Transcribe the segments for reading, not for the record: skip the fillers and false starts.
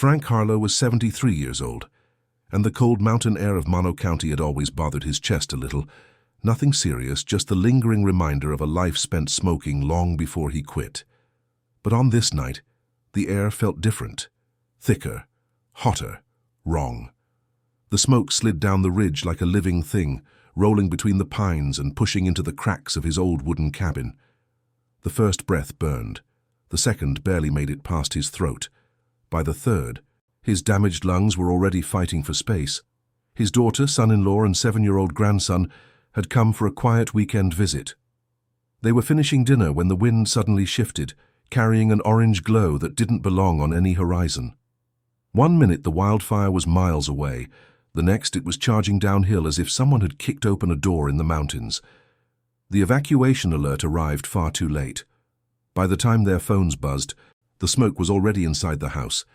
Frank Harlow was 73 years old, and the cold mountain air of Mono County had always bothered his chest a little. Nothing serious, just the lingering reminder of a life spent smoking long before he quit. But on this night, the air felt different, thicker, hotter, wrong. The smoke slid down the ridge like a living thing, rolling between the pines and pushing into the cracks of his old wooden cabin. The first breath burned. The second barely made it past his throat. By the third, his damaged lungs were already fighting for space. His daughter, son-in-law, and 7-year-old grandson had come for a quiet weekend visit. They were finishing dinner when the wind suddenly shifted, carrying an orange glow that didn't belong on any horizon. 1 minute the wildfire was miles away, the next it was charging downhill as if someone had kicked open a door in the mountains. The evacuation alert arrived far too late. By the time their phones buzzed, the smoke was already inside the house.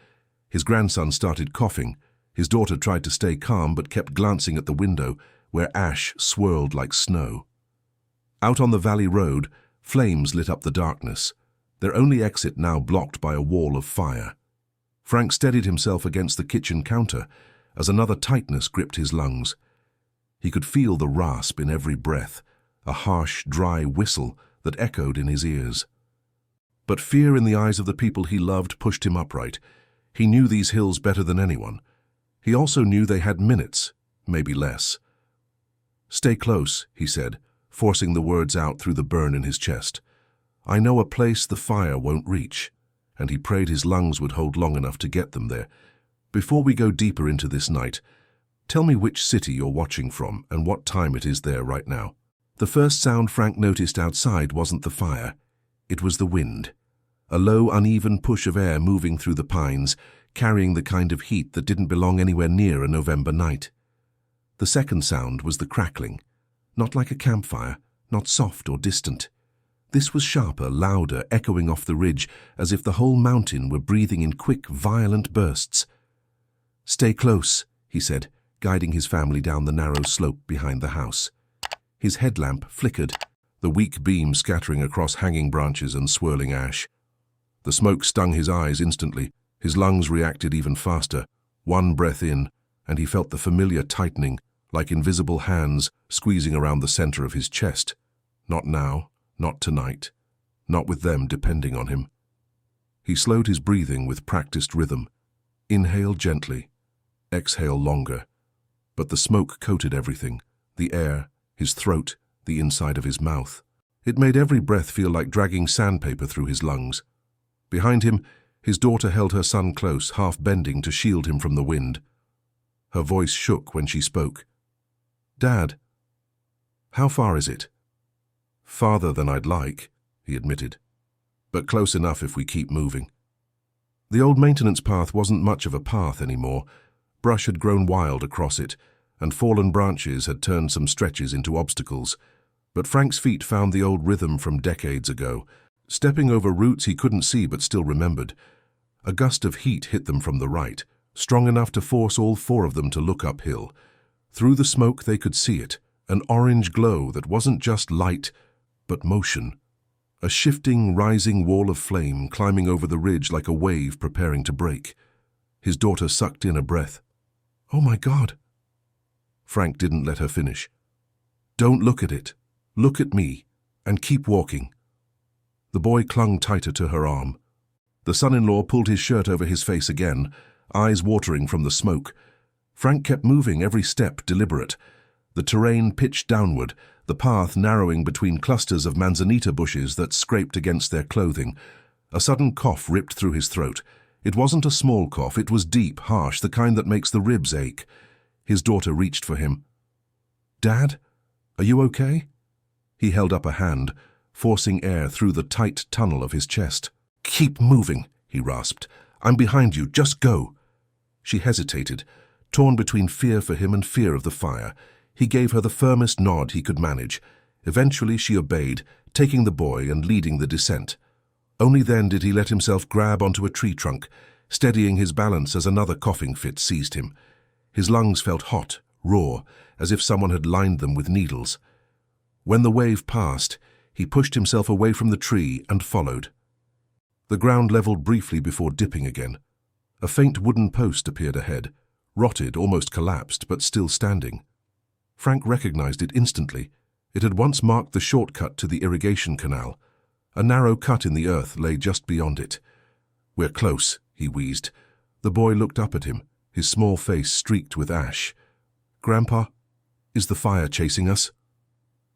His grandson started coughing. His daughter tried to stay calm but kept glancing at the window, where ash swirled like snow. Out on the valley road, flames lit up the darkness, their only exit now blocked by a wall of fire. Frank steadied himself against the kitchen counter as another tightness gripped his lungs. He could feel the rasp in every breath, a harsh, dry whistle that echoed in his ears. But fear in the eyes of the people he loved pushed him upright. He knew these hills better than anyone. He also knew they had minutes, maybe less. "Stay close," he said, forcing the words out through the burn in his chest. "I know a place the fire won't reach," and he prayed his lungs would hold long enough to get them there. "Before we go deeper into this night, tell me which city you're watching from and what time it is there right now." The first sound Frank noticed outside wasn't the fire. It was the wind, a low, uneven push of air moving through the pines, carrying the kind of heat that didn't belong anywhere near a November night. The second sound was the crackling, not like a campfire, not soft or distant. This was sharper, louder, echoing off the ridge, as if the whole mountain were breathing in quick, violent bursts. "Stay close," he said, guiding his family down the narrow slope behind the house. His headlamp flickered, the weak beam scattering across hanging branches and swirling ash. The smoke stung his eyes instantly. His lungs reacted even faster. One breath in, and he felt the familiar tightening, like invisible hands squeezing around the center of his chest. Not now, not tonight, not with them depending on him. He slowed his breathing with practiced rhythm. Inhale gently, exhale longer. But the smoke coated everything, the air, his throat, the inside of his mouth. It made every breath feel like dragging sandpaper through his lungs. Behind him, his daughter held her son close, half bending to shield him from the wind. Her voice shook when she spoke. "Dad, how far is it?" "Farther than I'd like," he admitted, "but close enough if we keep moving." The old maintenance path wasn't much of a path anymore. Brush had grown wild across it, and fallen branches had turned some stretches into obstacles. But Frank's feet found the old rhythm from decades ago, stepping over roots he couldn't see but still remembered. A gust of heat hit them from the right, strong enough to force all 4 of them to look uphill. Through the smoke they could see it, an orange glow that wasn't just light, but motion. A shifting, rising wall of flame climbing over the ridge like a wave preparing to break. His daughter sucked in a breath. "Oh my God!" Frank didn't let her finish. "Don't look at it. Look at me, and keep walking." The boy clung tighter to her arm. The son-in-law pulled his shirt over his face again, eyes watering from the smoke. Frank kept moving, every step deliberate. The terrain pitched downward, the path narrowing between clusters of manzanita bushes that scraped against their clothing. A sudden cough ripped through his throat. It wasn't a small cough, it was deep, harsh, the kind that makes the ribs ache. His daughter reached for him. "Dad, are you okay?" He held up a hand, forcing air through the tight tunnel of his chest. "Keep moving," he rasped. "I'm behind you, just go." She hesitated, torn between fear for him and fear of the fire. He gave her the firmest nod he could manage. Eventually she obeyed, taking the boy and leading the descent. Only then did he let himself grab onto a tree trunk, steadying his balance as another coughing fit seized him. His lungs felt hot, raw, as if someone had lined them with needles. When the wave passed, he pushed himself away from the tree and followed. The ground leveled briefly before dipping again. A faint wooden post appeared ahead, rotted, almost collapsed, but still standing. Frank recognized it instantly. It had once marked the shortcut to the irrigation canal. A narrow cut in the earth lay just beyond it. "We're close," he wheezed. The boy looked up at him, his small face streaked with ash. "Grandpa, is the fire chasing us?"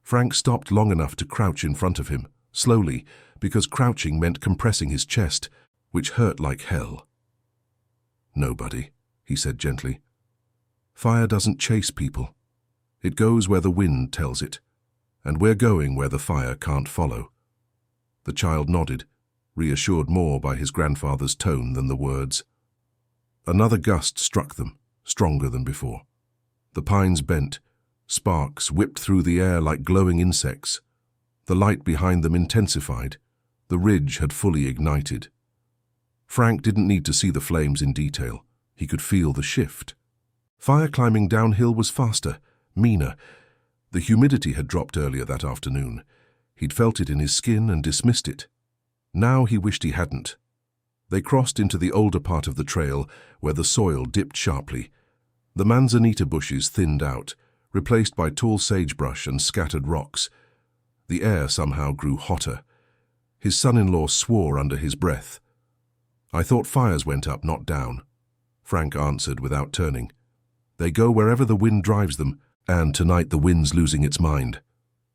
Frank stopped long enough to crouch in front of him, slowly, because crouching meant compressing his chest, which hurt like hell. "Nobody," he said gently. "Fire doesn't chase people. It goes where the wind tells it, and we're going where the fire can't follow." The child nodded, reassured more by his grandfather's tone than the words. Another gust struck them, stronger than before. The pines bent, sparks whipped through the air like glowing insects. The light behind them intensified. The ridge had fully ignited. Frank didn't need to see the flames in detail. He could feel the shift. Fire climbing downhill was faster, meaner. The humidity had dropped earlier that afternoon. He'd felt it in his skin and dismissed it. Now he wished he hadn't. They crossed into the older part of the trail, where the soil dipped sharply. The manzanita bushes thinned out, replaced by tall sagebrush and scattered rocks. The air somehow grew hotter. His son-in-law swore under his breath. "I thought fires went up, not down," Frank answered without turning. "They go wherever the wind drives them, and tonight the wind's losing its mind."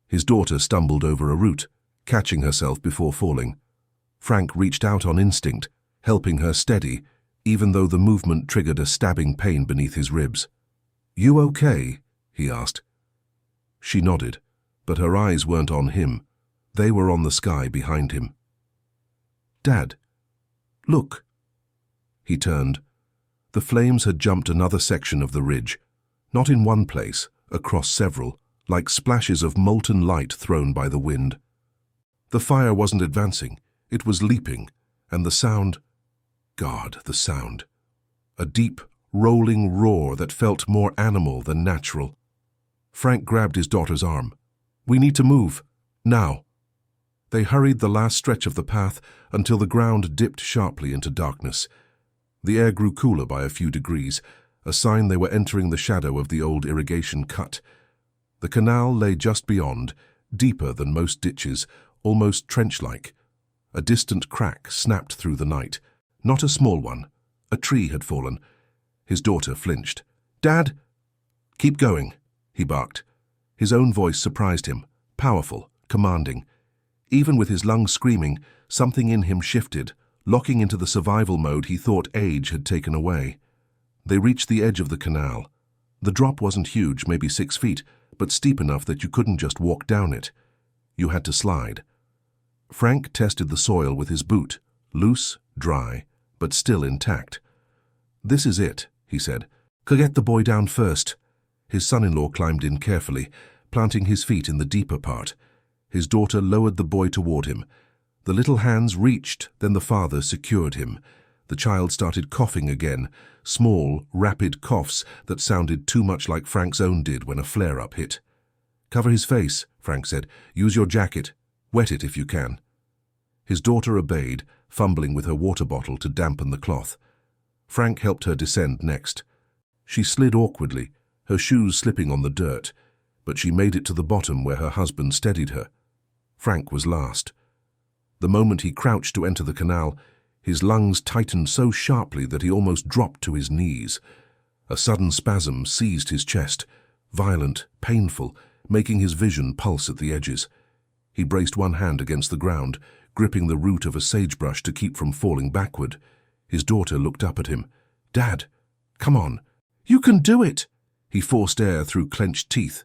His daughter stumbled over a root, catching herself before falling. Frank reached out on instinct, helping her steady, even though the movement triggered a stabbing pain beneath his ribs. "You okay?" he asked. She nodded, but her eyes weren't on him. They were on the sky behind him. "Dad, look." He turned. The flames had jumped another section of the ridge, not in one place, across several, like splashes of molten light thrown by the wind. The fire wasn't advancing, it was leaping, and the sound— God, the sound. A deep, rolling roar that felt more animal than natural. Frank grabbed his daughter's arm. "We need to move. Now." They hurried the last stretch of the path until the ground dipped sharply into darkness. The air grew cooler by a few degrees, a sign they were entering the shadow of the old irrigation cut. The canal lay just beyond, deeper than most ditches, almost trench-like. A distant crack snapped through the night. Not a small one. A tree had fallen. His daughter flinched. "Dad!" "Keep going," he barked. His own voice surprised him, powerful, commanding. Even with his lungs screaming, something in him shifted, locking into the survival mode he thought age had taken away. They reached the edge of the canal. The drop wasn't huge, maybe 6 feet, but steep enough that you couldn't just walk down it. You had to slide. Frank tested the soil with his boot, loose, dry, but still intact. "This is it," he said. "Get the boy down first." His son-in-law climbed in carefully, planting his feet in the deeper part. His daughter lowered the boy toward him. The little hands reached, then the father secured him. The child started coughing again, small, rapid coughs that sounded too much like Frank's own did when a flare-up hit. "Cover his face," Frank said. "Use your jacket. Wet it if you can." His daughter obeyed, fumbling with her water bottle to dampen the cloth. Frank helped her descend next. She slid awkwardly, her shoes slipping on the dirt, but she made it to the bottom where her husband steadied her. Frank was last. The moment he crouched to enter the canal, his lungs tightened so sharply that he almost dropped to his knees. A sudden spasm seized his chest, violent, painful, making his vision pulse at the edges. He braced one hand against the ground, gripping the root of a sagebrush to keep from falling backward. His daughter looked up at him. "Dad, come on. You can do it!" He forced air through clenched teeth.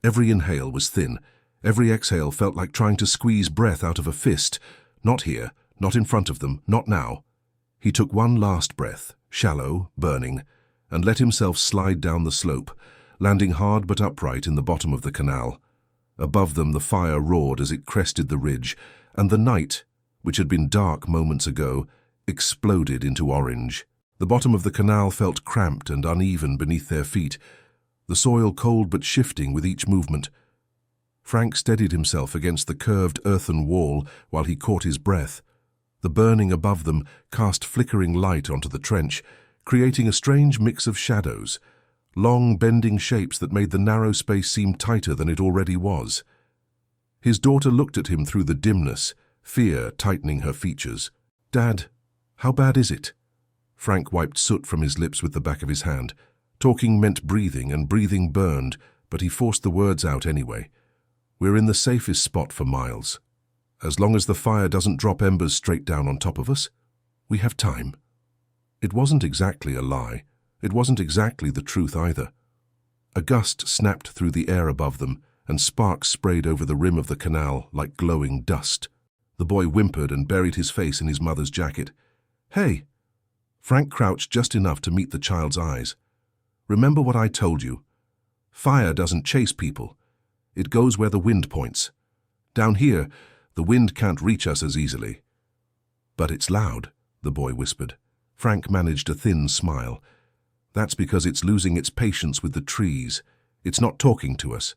Every inhale was thin. Every exhale felt like trying to squeeze breath out of a fist. Not here, not in front of them, not now. He took one last breath, shallow, burning, and let himself slide down the slope, landing hard but upright in the bottom of the canal. Above them the fire roared as it crested the ridge, and the night, which had been dark moments ago, exploded into orange. The bottom of the canal felt cramped and uneven beneath their feet, the soil cold but shifting with each movement. Frank steadied himself against the curved earthen wall while he caught his breath. The burning above them cast flickering light onto the trench, creating a strange mix of shadows, long bending shapes that made the narrow space seem tighter than it already was. His daughter looked at him through the dimness, fear tightening her features. "Dad, how bad is it?" Frank wiped soot from his lips with the back of his hand. Talking meant breathing, and breathing burned, but he forced the words out anyway. "We're in the safest spot for miles. As long as the fire doesn't drop embers straight down on top of us, we have time." It wasn't exactly a lie. It wasn't exactly the truth either. A gust snapped through the air above them, and sparks sprayed over the rim of the canal like glowing dust. The boy whimpered and buried his face in his mother's jacket. "Hey!" Frank crouched just enough to meet the child's eyes. "Remember what I told you. Fire doesn't chase people. It goes where the wind points. Down here, the wind can't reach us as easily." "But it's loud," the boy whispered. Frank managed a thin smile. "That's because it's losing its patience with the trees. It's not talking to us."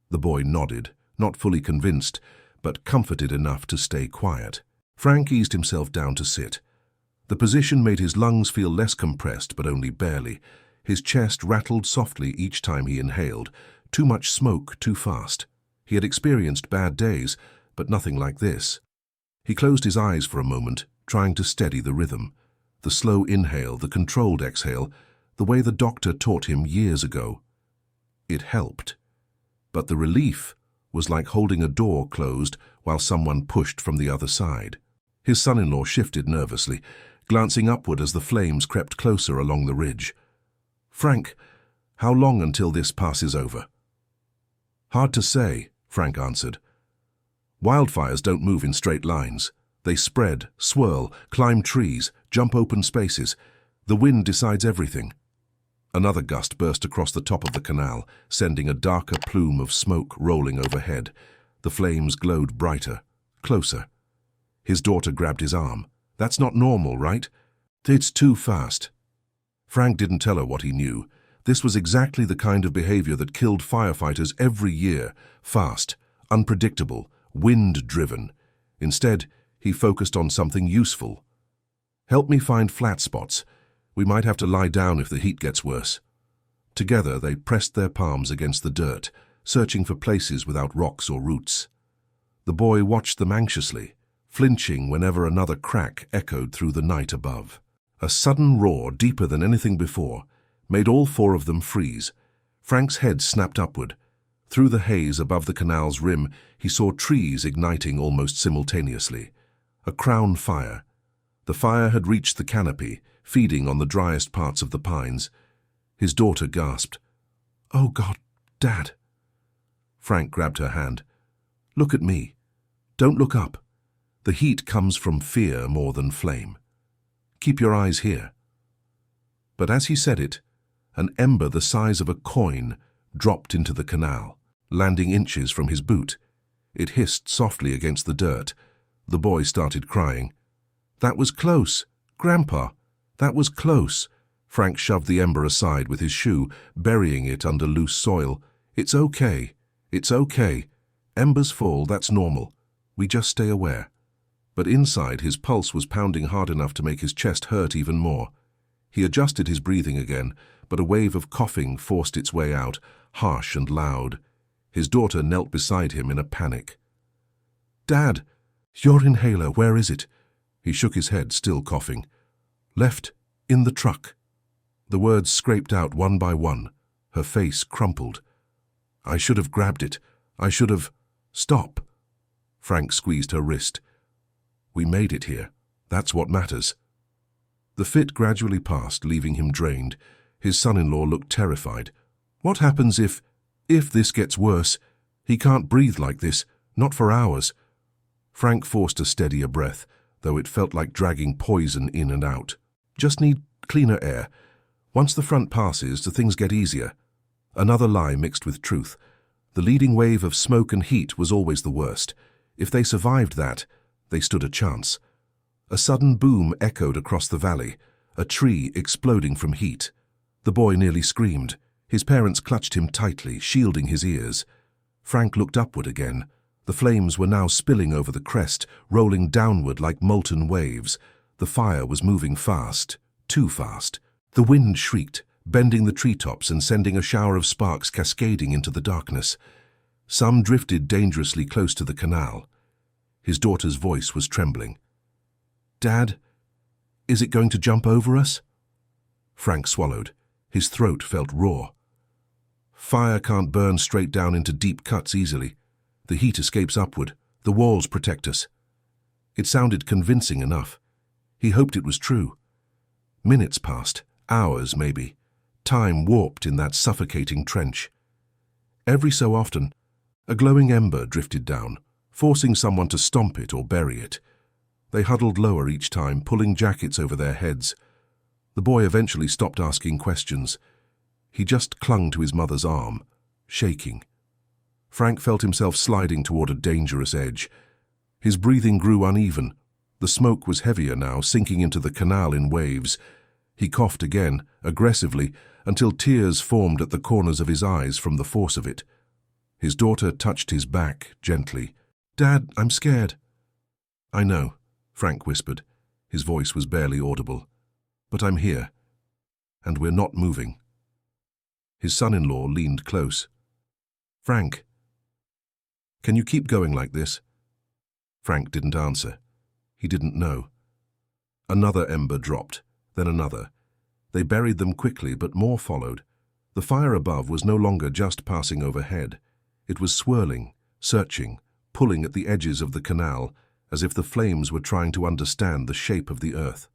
The boy nodded, not fully convinced, but comforted enough to stay quiet. Frank eased himself down to sit. The position made his lungs feel less compressed, but only barely. His chest rattled softly each time he inhaled. Too much smoke, too fast. He had experienced bad days, but nothing like this. He closed his eyes for a moment, trying to steady the rhythm. The slow inhale, the controlled exhale, the way the doctor taught him years ago. It helped. But the relief was like holding a door closed while someone pushed from the other side. His son-in-law shifted nervously, glancing upward as the flames crept closer along the ridge. "Frank, how long until this passes over?" "Hard to say," Frank answered. "Wildfires don't move in straight lines. They spread, swirl, climb trees, jump open spaces. The wind decides everything." Another gust burst across the top of the canal, sending a darker plume of smoke rolling overhead. The flames glowed brighter, closer. His daughter grabbed his arm. "That's not normal, right?" "It's too fast." Frank didn't tell her what he knew. This was exactly the kind of behavior that killed firefighters every year. Fast, unpredictable, wind-driven. Instead, he focused on something useful. "Help me find flat spots. We might have to lie down if the heat gets worse." Together, they pressed their palms against the dirt, searching for places without rocks or roots. The boy watched them anxiously, flinching whenever another crack echoed through the night above. A sudden roar, deeper than anything before, made all four of them freeze. Frank's head snapped upward. Through the haze above the canal's rim, he saw trees igniting almost simultaneously. A crown fire. The fire had reached the canopy, feeding on the driest parts of the pines. His daughter gasped. "Oh God, Dad." Frank grabbed her hand. "Look at me. Don't look up. The heat comes from fear more than flame. Keep your eyes here." But as he said it, an ember the size of a coin dropped into the canal, landing inches from his boot. It hissed softly against the dirt. The boy started crying. "That was close, Grandpa. That was close." Frank shoved the ember aside with his shoe, burying it under loose soil. "It's okay. It's okay. Embers fall, that's normal. We just stay aware." But inside, his pulse was pounding hard enough to make his chest hurt even more. He adjusted his breathing again, but a wave of coughing forced its way out, harsh and loud. His daughter knelt beside him in a panic. "Dad, your inhaler, where is it?" He shook his head, still coughing. "Left, in the truck." The words scraped out one by one. Her face crumpled. "I should have grabbed it. I should have—" "Stop." Frank squeezed her wrist. "We made it here. That's what matters." The fit gradually passed, leaving him drained. His son-in-law looked terrified. "What happens if this gets worse? He can't breathe like this, not for hours." Frank forced a steadier breath, though it felt like dragging poison in and out. "Just need cleaner air. Once the front passes, the things get easier." Another lie mixed with truth. The leading wave of smoke and heat was always the worst. If they survived that, they stood a chance. A sudden boom echoed across the valley, a tree exploding from heat. The boy nearly screamed. His parents clutched him tightly, shielding his ears. Frank looked upward again. The flames were now spilling over the crest, rolling downward like molten waves. The fire was moving fast, too fast. The wind shrieked, bending the treetops and sending a shower of sparks cascading into the darkness. Some drifted dangerously close to the canal. His daughter's voice was trembling. "Dad, is it going to jump over us?" Frank swallowed. His throat felt raw. Fire can't burn straight down into deep cuts easily. The heat escapes upward. The walls protect us. It sounded convincing enough. He hoped it was true. Minutes passed, hours maybe. Time warped in that suffocating trench. Every so often, a glowing ember drifted down, forcing someone to stomp it or bury it. They huddled lower each time, pulling jackets over their heads. The boy eventually stopped asking questions. He just clung to his mother's arm, shaking. Frank felt himself sliding toward a dangerous edge. His breathing grew uneven. The smoke was heavier now, sinking into the canal in waves. He coughed again, aggressively, until tears formed at the corners of his eyes from the force of it. His daughter touched his back gently. "Dad, I'm scared." "I know," Frank whispered. His voice was barely audible. "But I'm here, and we're not moving." His son-in-law leaned close. "Frank, can you keep going like this?" Frank didn't answer. He didn't know. Another ember dropped, then another. They buried them quickly, but more followed. The fire above was no longer just passing overhead. It was swirling, searching, pulling at the edges of the canal, as if the flames were trying to understand the shape of the earth.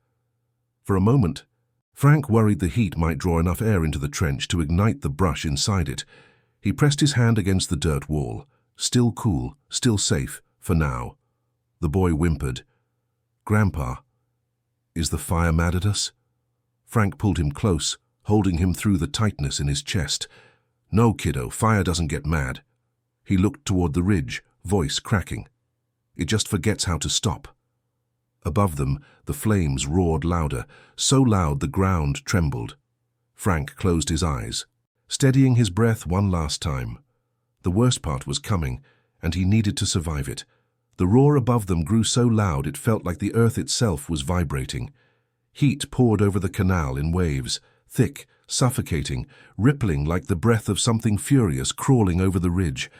For a moment, Frank worried the heat might draw enough air into the trench to ignite the brush inside it. He pressed his hand against the dirt wall. Still cool, still safe, for now. The boy whimpered. "Grandpa, is the fire mad at us?" Frank pulled him close, holding him through the tightness in his chest. "No, kiddo, fire doesn't get mad." He looked toward the ridge, voice cracking. "It just forgets how to stop." Above them, the flames roared louder, so loud the ground trembled. Frank closed his eyes, steadying his breath one last time. The worst part was coming, and he needed to survive it. The roar above them grew so loud it felt like the earth itself was vibrating. Heat poured over the canal in waves, thick, suffocating, rippling like the breath of something furious crawling over the ridge.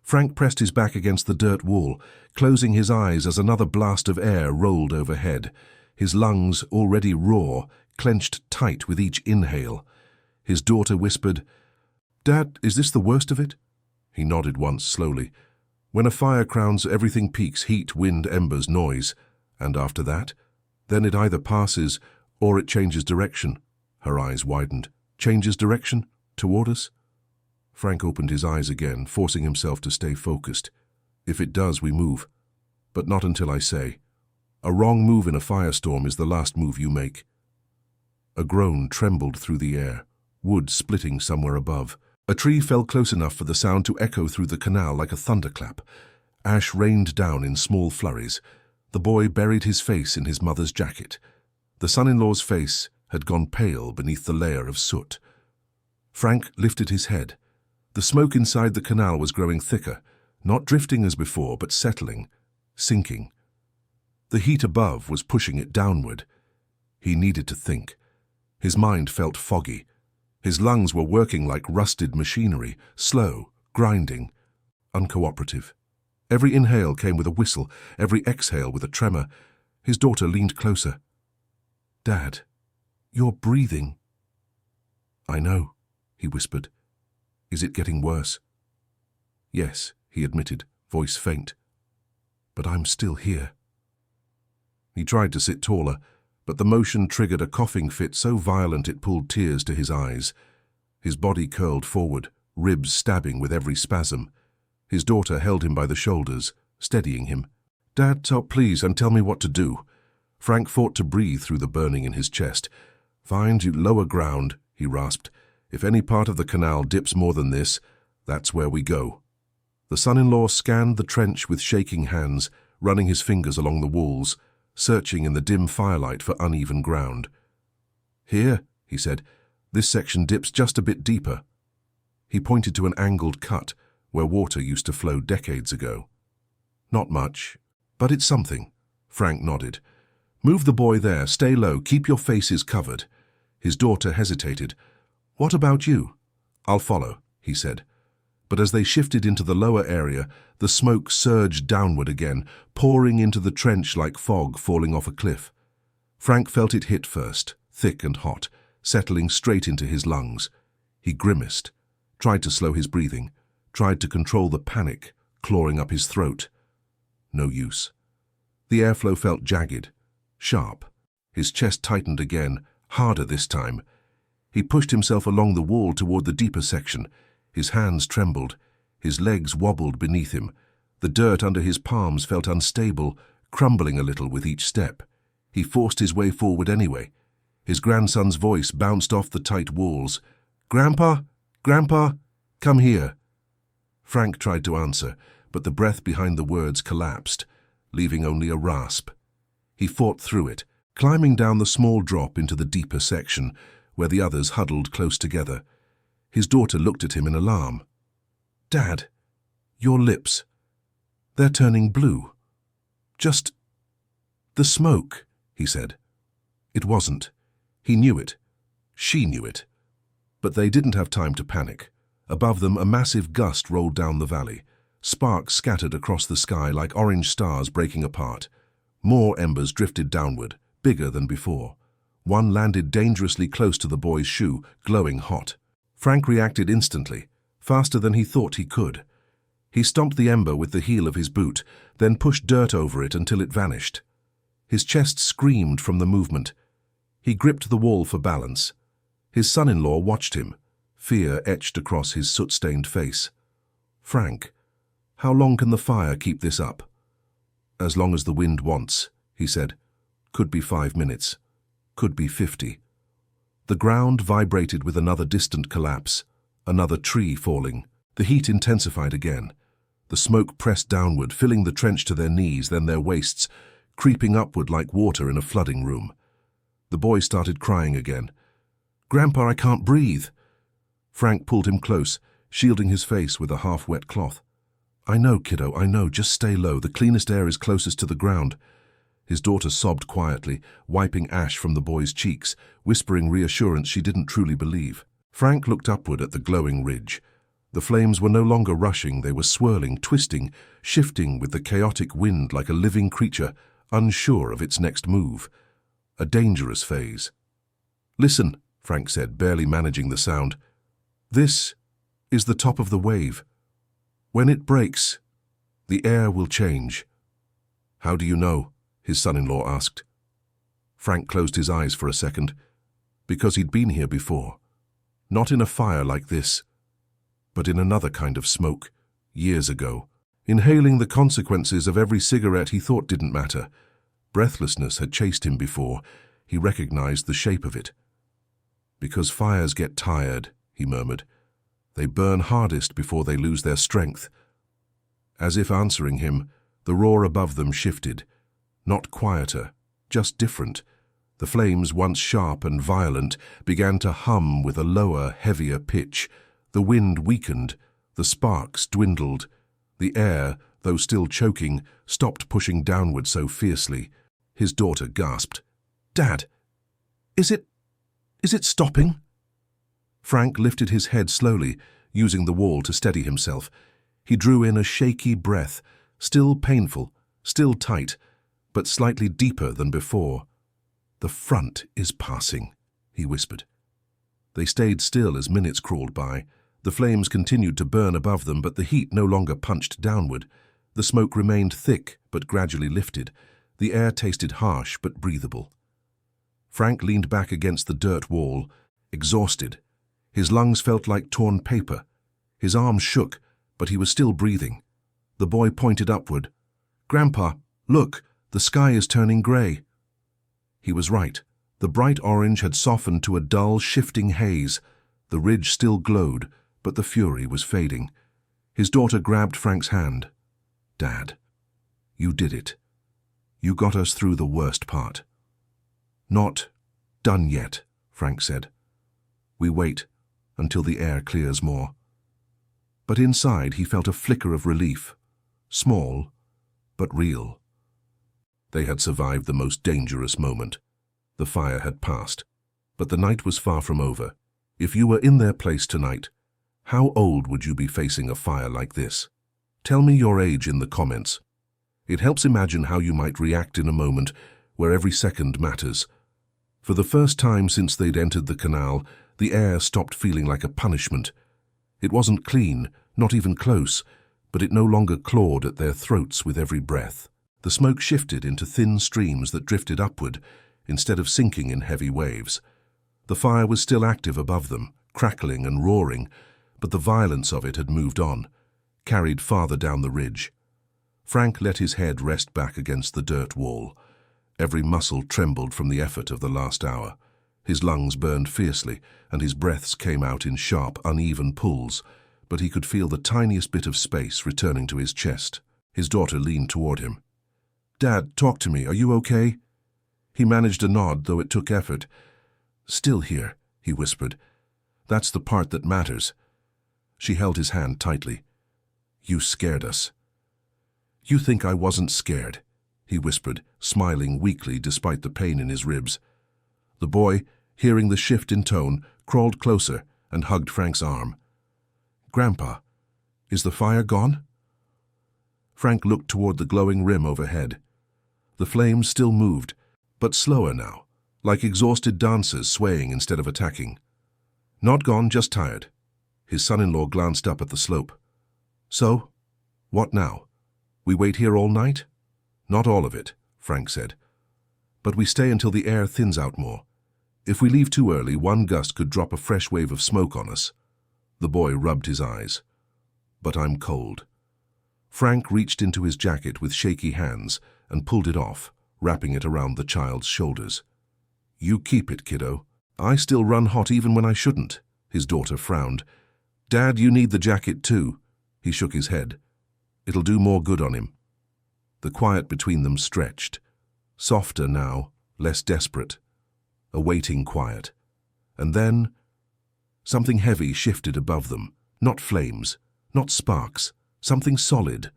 Frank pressed his back against the dirt wall, closing his eyes as another blast of air rolled overhead. His lungs, already raw, clenched tight with each inhale. His daughter whispered, "Dad, is this the worst of it?" He nodded once slowly. "When a fire crowns, everything peaks: heat, wind, embers, noise. And after that? Then it either passes or it changes direction." Her eyes widened. "Changes direction? Toward us?" Frank opened his eyes again, forcing himself to stay focused. "If it does, we move. But not until I say. A wrong move in a firestorm is the last move you make." A groan trembled through the air, wood splitting somewhere above. A tree fell close enough for the sound to echo through the canal like a thunderclap. Ash rained down in small flurries. The boy buried his face in his mother's jacket. The son-in-law's face had gone pale beneath the layer of soot. Frank lifted his head. The smoke inside the canal was growing thicker, not drifting as before, but settling, sinking. The heat above was pushing it downward. He needed to think. His mind felt foggy. His lungs were working like rusted machinery, slow, grinding, uncooperative. Every inhale came with a whistle, every exhale with a tremor. His daughter leaned closer. "Dad, you're breathing." "I know," he whispered. "Is it getting worse?" "Yes," he admitted, voice faint. "But I'm still here." He tried to sit taller, but the motion triggered a coughing fit so violent it pulled tears to his eyes. His body curled forward, ribs stabbing with every spasm. His daughter held him by the shoulders, steadying him. "Dad, stop please and tell me what to do." Frank fought to breathe through the burning in his chest. "Find you lower ground," he rasped. "If any part of the canal dips more than this, that's where we go." The son-in-law scanned the trench with shaking hands, running his fingers along the walls, searching in the dim firelight for uneven ground. "Here," he said, "this section dips just a bit deeper." He pointed to an angled cut where water used to flow decades ago. Not much, but it's something. Frank nodded. Move the boy there, stay low, keep your faces covered. His daughter hesitated. What about you? I'll follow, he said. But as they shifted into the lower area, the smoke surged downward again, pouring into the trench like fog falling off a cliff. Frank felt it hit first, thick and hot, settling straight into his lungs. He grimaced, tried to slow his breathing, tried to control the panic clawing up his throat. No use. The airflow felt jagged, sharp. His chest tightened again, harder this time. He pushed himself along the wall toward the deeper section. His hands trembled. His legs wobbled beneath him. The dirt under his palms felt unstable, crumbling a little with each step. He forced his way forward anyway. His grandson's voice bounced off the tight walls. "Grandpa? Grandpa? Come here." Frank tried to answer, but the breath behind the words collapsed, leaving only a rasp. He fought through it, climbing down the small drop into the deeper section, where the others huddled close together. His daughter looked at him in alarm. "Dad, your lips, they're turning blue. Just the smoke," he said. It wasn't. He knew it. She knew it. But they didn't have time to panic. Above them, a massive gust rolled down the valley. Sparks scattered across the sky like orange stars breaking apart. More embers drifted downward, bigger than before. One landed dangerously close to the boy's shoe, glowing hot. Frank reacted instantly, faster than he thought he could. He stomped the ember with the heel of his boot, then pushed dirt over it until it vanished. His chest screamed from the movement. He gripped the wall for balance. His son-in-law watched him, fear etched across his soot-stained face. "Frank, how long can the fire keep this up?" "As long as the wind wants," he said. "Could be 5 minutes. Could be 50. The ground vibrated with another distant collapse, another tree falling. The heat intensified again. The smoke pressed downward, filling the trench to their knees, then their waists, creeping upward like water in a flooding room. The boy started crying again. "Grandpa, I can't breathe." Frank pulled him close, shielding his face with a half-wet cloth. "I know, kiddo, I know. Just stay low. The cleanest air is closest to the ground." His daughter sobbed quietly, wiping ash from the boy's cheeks, whispering reassurance she didn't truly believe. Frank looked upward at the glowing ridge. The flames were no longer rushing, they were swirling, twisting, shifting with the chaotic wind like a living creature, unsure of its next move. A dangerous phase. "Listen," Frank said, barely managing the sound. "This is the top of the wave. When it breaks, the air will change." "How do you know?" his son-in-law asked. Frank closed his eyes for a second. Because he'd been here before. Not in a fire like this, but in another kind of smoke, years ago. Inhaling the consequences of every cigarette he thought didn't matter. Breathlessness had chased him before. He recognized the shape of it. "Because fires get tired," he murmured. "They burn hardest before they lose their strength." As if answering him, the roar above them shifted. Not quieter, just different. The flames, once sharp and violent, began to hum with a lower, heavier pitch. The wind weakened, the sparks dwindled. The air, though still choking, stopped pushing downward so fiercely. His daughter gasped. "Dad, is it stopping?" Frank lifted his head slowly, using the wall to steady himself. He drew in a shaky breath, still painful, still tight, but slightly deeper than before. "The front is passing," he whispered. They stayed still as minutes crawled by. The flames continued to burn above them, but the heat no longer punched downward. The smoke remained thick, but gradually lifted. The air tasted harsh, but breathable. Frank leaned back against the dirt wall, exhausted. His lungs felt like torn paper. His arms shook, but he was still breathing. The boy pointed upward. "Grandpa, look, the sky is turning gray." He was right. The bright orange had softened to a dull, shifting haze. The ridge still glowed, but the fury was fading. His daughter grabbed Frank's hand. "Dad, you did it. You got us through the worst part." "Not done yet," Frank said. "We wait until the air clears more." But inside he felt a flicker of relief. Small, but real. They had survived the most dangerous moment. The fire had passed, but the night was far from over. If you were in their place tonight, how old would you be facing a fire like this? Tell me your age in the comments. It helps imagine how you might react in a moment where every second matters. For the first time since they'd entered the canal, the air stopped feeling like a punishment. It wasn't clean, not even close, but it no longer clawed at their throats with every breath. The smoke shifted into thin streams that drifted upward, instead of sinking in heavy waves. The fire was still active above them, crackling and roaring, but the violence of it had moved on, carried farther down the ridge. Frank let his head rest back against the dirt wall. Every muscle trembled from the effort of the last hour. His lungs burned fiercely, and his breaths came out in sharp, uneven pulls, but he could feel the tiniest bit of space returning to his chest. His daughter leaned toward him. "Dad, talk to me. Are you okay?" He managed a nod, though it took effort. "Still here," he whispered. "That's the part that matters." She held his hand tightly. "You scared us." "You think I wasn't scared?" he whispered, smiling weakly despite the pain in his ribs. The boy, hearing the shift in tone, crawled closer and hugged Frank's arm. "Grandpa, is the fire gone?" Frank looked toward the glowing rim overhead. The flames still moved, but slower now, like exhausted dancers swaying instead of attacking. "Not gone, just tired." His son-in-law glanced up at the slope. "So, what now? We wait here all night?" "Not all of it," Frank said. "But we stay until the air thins out more. If we leave too early, one gust could drop a fresh wave of smoke on us." The boy rubbed his eyes. "But I'm cold." Frank reached into his jacket with shaky hands and pulled it off, wrapping it around the child's shoulders. "You keep it, kiddo. I still run hot even when I shouldn't." His daughter frowned. "Dad, you need the jacket too." He shook his head. "It'll do more good on him." The quiet between them stretched. Softer now, less desperate. A waiting quiet. And then something heavy shifted above them. Not flames, not sparks, something solid.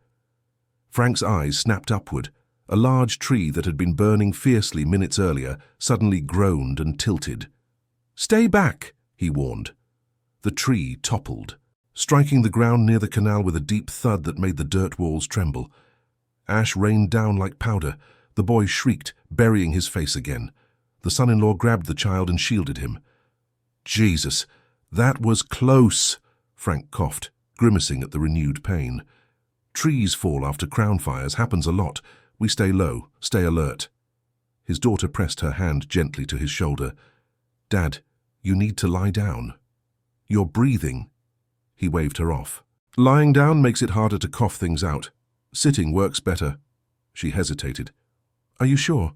Frank's eyes snapped upward. A large tree that had been burning fiercely minutes earlier suddenly groaned and tilted. "Stay back," he warned. The tree toppled, striking the ground near the canal with a deep thud that made the dirt walls tremble. Ash rained down like powder. The boy shrieked, burying his face again. The son-in-law grabbed the child and shielded him. "Jesus, that was close," Frank coughed, grimacing at the renewed pain. "Trees fall after crown fires, happens a lot. We stay low, stay alert." His daughter pressed her hand gently to his shoulder. "Dad, you need to lie down. You're breathing." He waved her off. "Lying down makes it harder to cough things out. Sitting works better." She hesitated. "Are you sure?"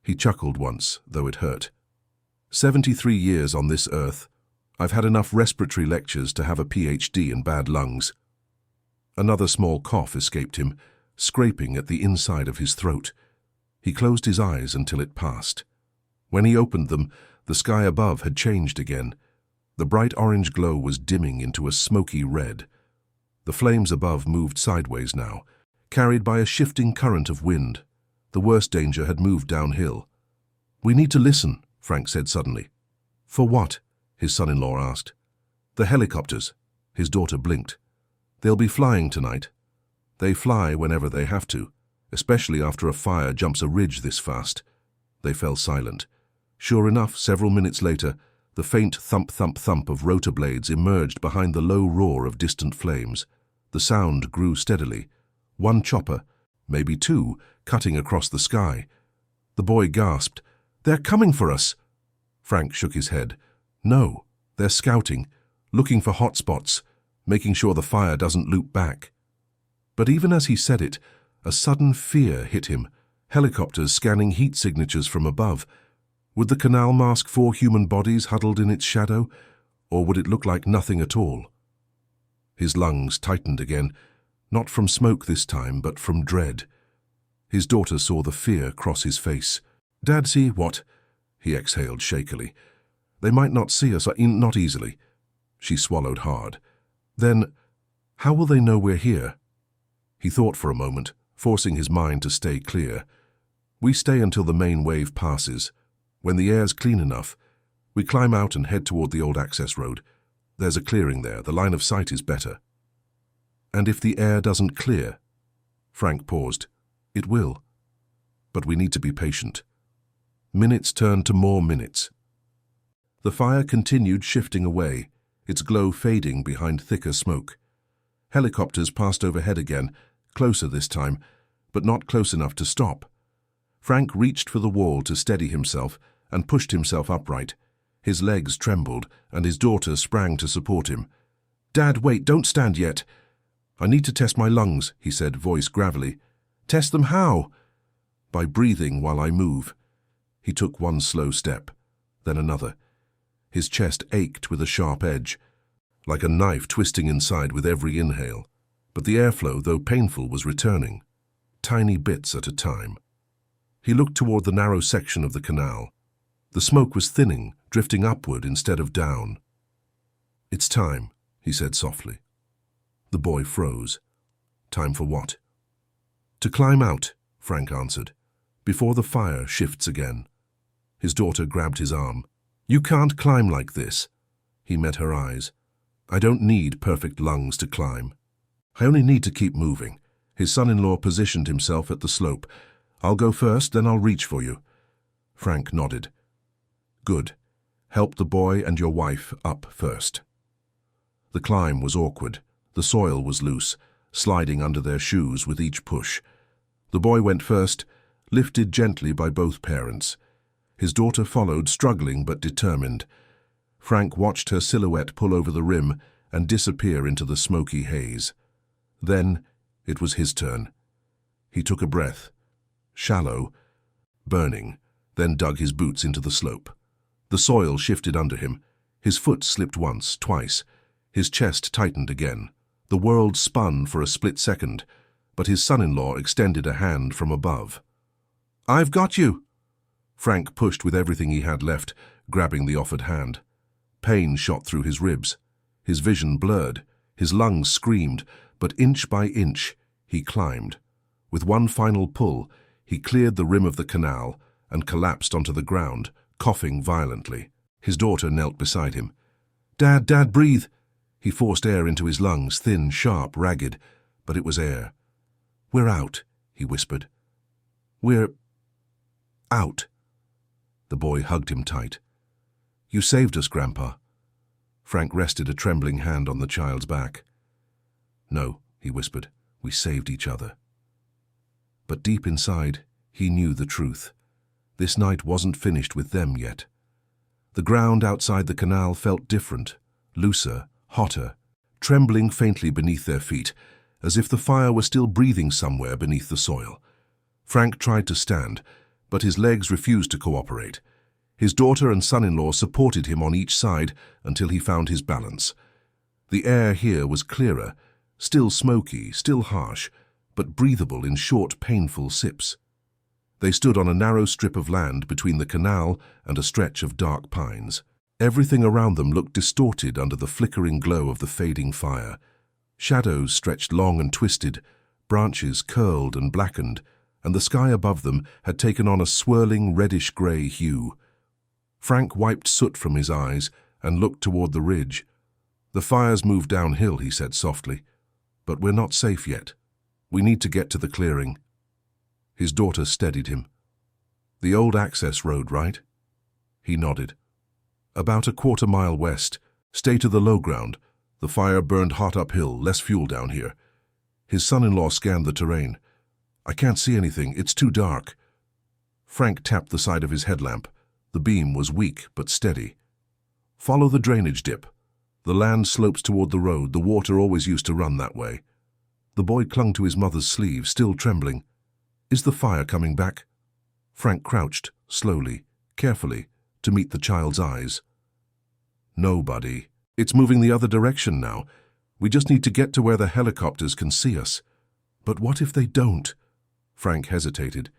He chuckled once, though it hurt. 73 years on this earth. I've had enough respiratory lectures to have a PhD in bad lungs." Another small cough escaped him, scraping at the inside of his throat. He closed his eyes until it passed. When he opened them, the sky above had changed again. The bright orange glow was dimming into a smoky red. The flames above moved sideways now, carried by a shifting current of wind. The worst danger had moved downhill. "We need to listen," Frank said suddenly. "For what?" his son-in-law asked. "The helicopters." His daughter blinked. "They'll be flying tonight." They fly whenever they have to, especially after a fire jumps a ridge this fast. They fell silent. Sure enough, several minutes later, the faint thump-thump-thump of rotor blades emerged behind the low roar of distant flames. The sound grew steadily. One chopper, maybe two, cutting across the sky. The boy gasped, "They're coming for us!" Frank shook his head. "No, they're scouting, looking for hot spots, making sure the fire doesn't loop back." But even as he said it, a sudden fear hit him. Helicopters scanning heat signatures from above. Would the canal mask 4 human bodies huddled in its shadow, or would it look like nothing at all? His lungs tightened again, not from smoke this time, but from dread. His daughter saw the fear cross his face. "Dad, see what?" He exhaled shakily. "They might not see us, not easily." She swallowed hard. "Then, how will they know we're here?" He thought for a moment, forcing his mind to stay clear. We stay until the main wave passes. When the air's clean enough, we climb out and head toward the old access road. There's a clearing there. The line of sight is better. And if the air doesn't clear? Frank paused. It will. But we need to be patient. Minutes turned to more minutes. The fire continued shifting away, its glow fading behind thicker smoke. Helicopters passed overhead again, closer this time, but not close enough to stop. Frank reached for the wall to steady himself and pushed himself upright. His legs trembled, and his daughter sprang to support him. "Dad, wait, don't stand yet." "I need to test my lungs," he said, voice gravelly. "Test them how?" "By breathing while I move." He took one slow step, then another. His chest ached with a sharp edge, like a knife twisting inside with every inhale. But the airflow, though painful, was returning, tiny bits at a time. He looked toward the narrow section of the canal. The smoke was thinning, drifting upward instead of down. "It's time," he said softly. The boy froze. "Time for what?" "To climb out," Frank answered, "before the fire shifts again." His daughter grabbed his arm. "You can't climb like this." He met her eyes. "I don't need perfect lungs to climb. I only need to keep moving." His son-in-law positioned himself at the slope. "I'll go first, then I'll reach for you." Frank nodded. "Good. Help the boy and your wife up first." The climb was awkward. The soil was loose, sliding under their shoes with each push. The boy went first, lifted gently by both parents. His daughter followed, struggling but determined. Frank watched her silhouette pull over the rim and disappear into the smoky haze. Then it was his turn. He took a breath, shallow, burning, then dug his boots into the slope. The soil shifted under him. His foot slipped once, twice. His chest tightened again. The world spun for a split second, but his son-in-law extended a hand from above. "I've got you!" Frank pushed with everything he had left, grabbing the offered hand. Pain shot through his ribs. His vision blurred. His lungs screamed, but inch by inch, he climbed. With one final pull, he cleared the rim of the canal and collapsed onto the ground, coughing violently. His daughter knelt beside him. "Dad, Dad, breathe!" He forced air into his lungs, thin, sharp, ragged, but it was air. "We're out," he whispered. "We're out." The boy hugged him tight. "You saved us, Grandpa." Frank rested a trembling hand on the child's back. "No," he whispered, "we saved each other." But deep inside, he knew the truth. This night wasn't finished with them yet. The ground outside the canal felt different, looser, hotter, trembling faintly beneath their feet, as if the fire were still breathing somewhere beneath the soil. Frank tried to stand, but his legs refused to cooperate. His daughter and son-in-law supported him on each side until he found his balance. The air here was clearer, still smoky, still harsh, but breathable in short, painful sips. They stood on a narrow strip of land between the canal and a stretch of dark pines. Everything around them looked distorted under the flickering glow of the fading fire. Shadows stretched long and twisted, branches curled and blackened, and the sky above them had taken on a swirling reddish-grey hue. Frank wiped soot from his eyes and looked toward the ridge. "The fire's moved downhill," he said softly. "But we're not safe yet. We need to get to the clearing." His daughter steadied him. "The old access road, right?" He nodded. "About a quarter-mile west. Stay to the low ground. The fire burned hot uphill, less fuel down here." His son-in-law scanned the terrain. "I can't see anything. It's too dark." Frank tapped the side of his headlamp. The beam was weak but steady. "Follow the drainage dip. The land slopes toward the road. The water always used to run that way." The boy clung to his mother's sleeve, still trembling. "Is the fire coming back?" Frank crouched, slowly, carefully, to meet the child's eyes. "No, buddy. It's moving the other direction now. We just need to get to where the helicopters can see us." "But what if they don't?" Frank hesitated,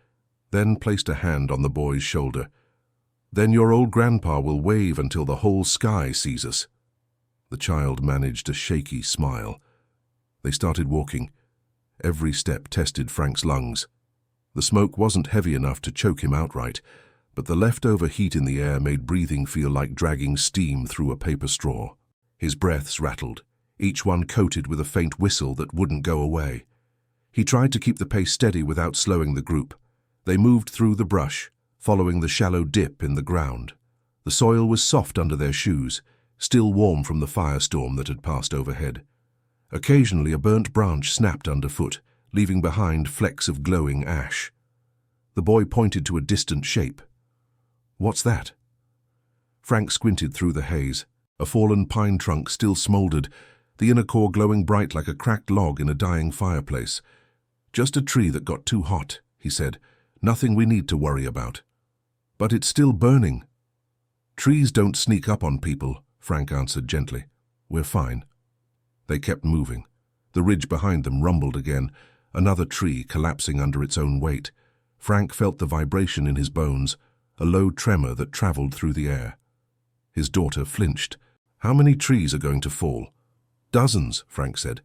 then placed a hand on the boy's shoulder. "Then your old grandpa will wave until the whole sky sees us." The child managed a shaky smile. They started walking. Every step tested Frank's lungs. The smoke wasn't heavy enough to choke him outright, but the leftover heat in the air made breathing feel like dragging steam through a paper straw. His breaths rattled, each one coated with a faint whistle that wouldn't go away. He tried to keep the pace steady without slowing the group. They moved through the brush, following the shallow dip in the ground. The soil was soft under their shoes, still warm from the firestorm that had passed overhead. Occasionally a burnt branch snapped underfoot, leaving behind flecks of glowing ash. The boy pointed to a distant shape. "What's that?" Frank squinted through the haze. A fallen pine trunk still smoldered, the inner core glowing bright like a cracked log in a dying fireplace. "Just a tree that got too hot," he said. "Nothing we need to worry about." "But it's still burning." "Trees don't sneak up on people," Frank answered gently. "We're fine." They kept moving. The ridge behind them rumbled again, another tree collapsing under its own weight. Frank felt the vibration in his bones, a low tremor that traveled through the air. His daughter flinched. "How many trees are going to fall?" "Dozens," Frank said.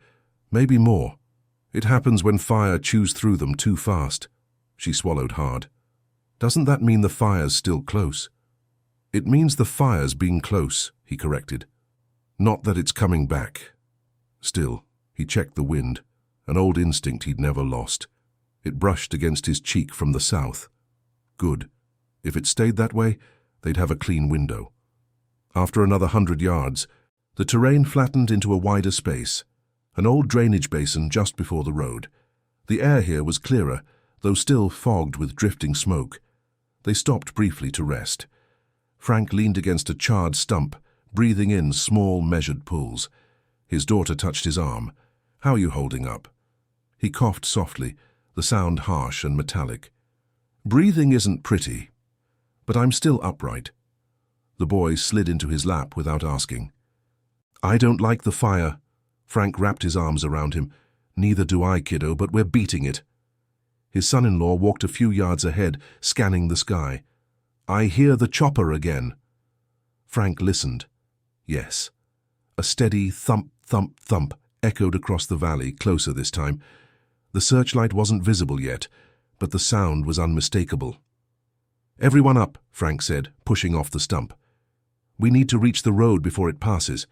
"Maybe more. It happens when fire chews through them too fast." She swallowed hard. "Doesn't that mean the fire's still close?" "It means the fire's being close," he corrected. "Not that it's coming back." Still, he checked the wind, an old instinct he'd never lost. It brushed against his cheek from the south. Good. If it stayed that way, they'd have a clean window. After another 100 yards, the terrain flattened into a wider space, an old drainage basin just before the road. The air here was clearer, though still fogged with drifting smoke. They stopped briefly to rest. Frank leaned against a charred stump, breathing in small, measured pulls. His daughter touched his arm. "How are you holding up?" He coughed softly, the sound harsh and metallic. "Breathing isn't pretty, but I'm still upright." The boy slid into his lap without asking. "I don't like the fire." Frank wrapped his arms around him. "Neither do I, kiddo, but we're beating it." His son-in-law walked a few yards ahead, scanning the sky. "I hear the chopper again." Frank listened. Yes. A steady thump, thump, thump echoed across the valley, closer this time. The searchlight wasn't visible yet, but the sound was unmistakable. "Everyone up," Frank said, pushing off the stump. "We need to reach the road before it passes."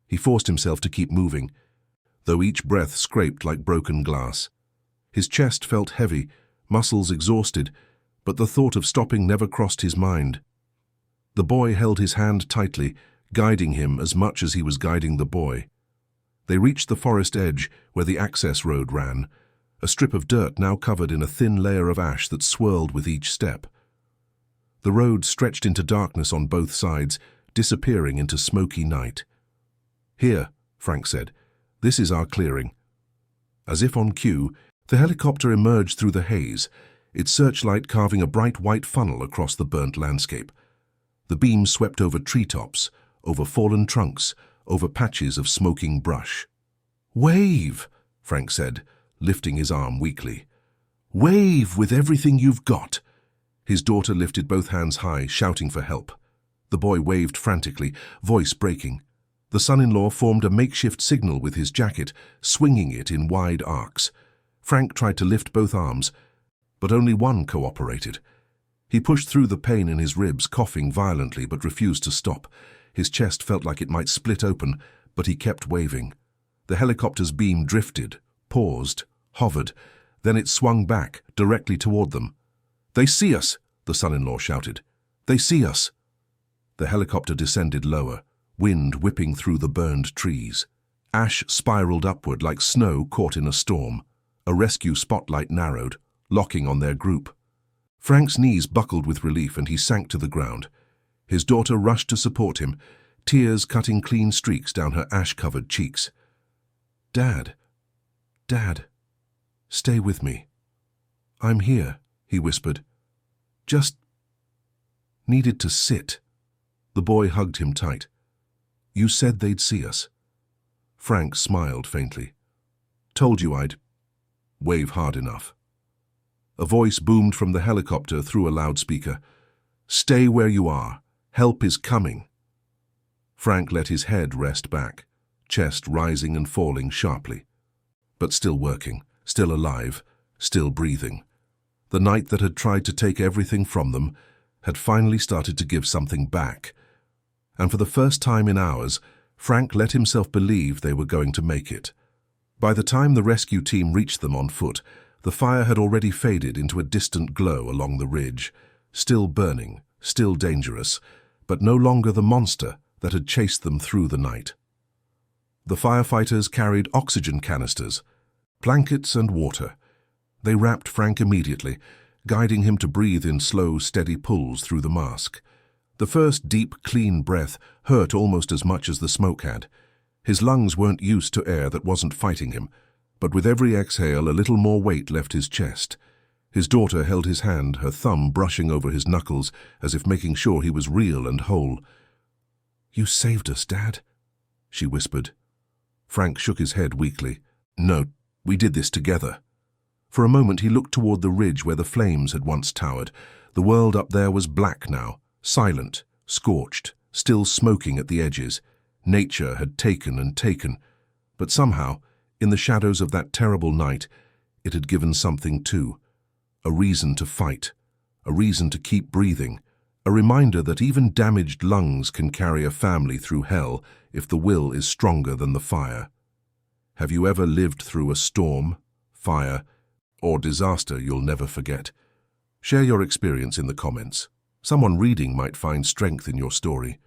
He forced himself to keep moving, though each breath scraped like broken glass. His chest felt heavy, muscles exhausted, but the thought of stopping never crossed his mind. The boy held his hand tightly, guiding him as much as he was guiding the boy. They reached the forest edge where the access road ran, a strip of dirt now covered in a thin layer of ash that swirled with each step. The road stretched into darkness on both sides, disappearing into smoky night. "Here," Frank said. "This is our clearing." As if on cue, the helicopter emerged through the haze, its searchlight carving a bright white funnel across the burnt landscape. The beam swept over treetops, over fallen trunks, over patches of smoking brush. "Wave," Frank said, lifting his arm weakly. "Wave with everything you've got." His daughter lifted both hands high, shouting for help. The boy waved frantically, voice breaking. The son-in-law formed a makeshift signal with his jacket, swinging it in wide arcs. Frank tried to lift both arms, but only one cooperated. He pushed through the pain in his ribs, coughing violently, but refused to stop. His chest felt like it might split open, but he kept waving. The helicopter's beam drifted, paused, hovered, then it swung back, directly toward them. "They see us," the son-in-law shouted. "They see us." The helicopter descended lower, wind whipping through the burned trees. Ash spiraled upward like snow caught in a storm. A rescue spotlight narrowed, locking on their group. Frank's knees buckled with relief and he sank to the ground. His daughter rushed to support him, tears cutting clean streaks down her ash-covered cheeks. "Dad, Dad, stay with me." "I'm here," he whispered. "Just needed to sit." The boy hugged him tight. "You said they'd see us." Frank smiled faintly. "Told you I'd wave hard enough." A voice boomed from the helicopter through a loudspeaker. "Stay where you are. Help is coming." Frank let his head rest back, chest rising and falling sharply, but still working. still alive, still breathing. The night that had tried to take everything from them had finally started to give something back. And for the first time in hours, Frank let himself believe they were going to make it. By the time the rescue team reached them on foot, the fire had already faded into a distant glow along the ridge, still burning, still dangerous, but no longer the monster that had chased them through the night. The firefighters carried oxygen canisters, blankets and water. They wrapped Frank immediately, guiding him to breathe in slow, steady pulls through the mask. The first deep, clean breath hurt almost as much as the smoke had. His lungs weren't used to air that wasn't fighting him, but with every exhale a little more weight left his chest. His daughter held his hand, her thumb brushing over his knuckles as if making sure he was real and whole. "You saved us, Dad," she whispered. Frank shook his head weakly. "No, we did this together." For a moment he looked toward the ridge where the flames had once towered. The world up there was black now, silent, scorched, still smoking at the edges. Nature had taken and taken, but somehow, in the shadows of that terrible night, it had given something too. A reason to fight, a reason to keep breathing, a reminder that even damaged lungs can carry a family through hell if the will is stronger than the fire. Have you ever lived through a storm, fire, or disaster you'll never forget? Share your experience in the comments. Someone reading might find strength in your story.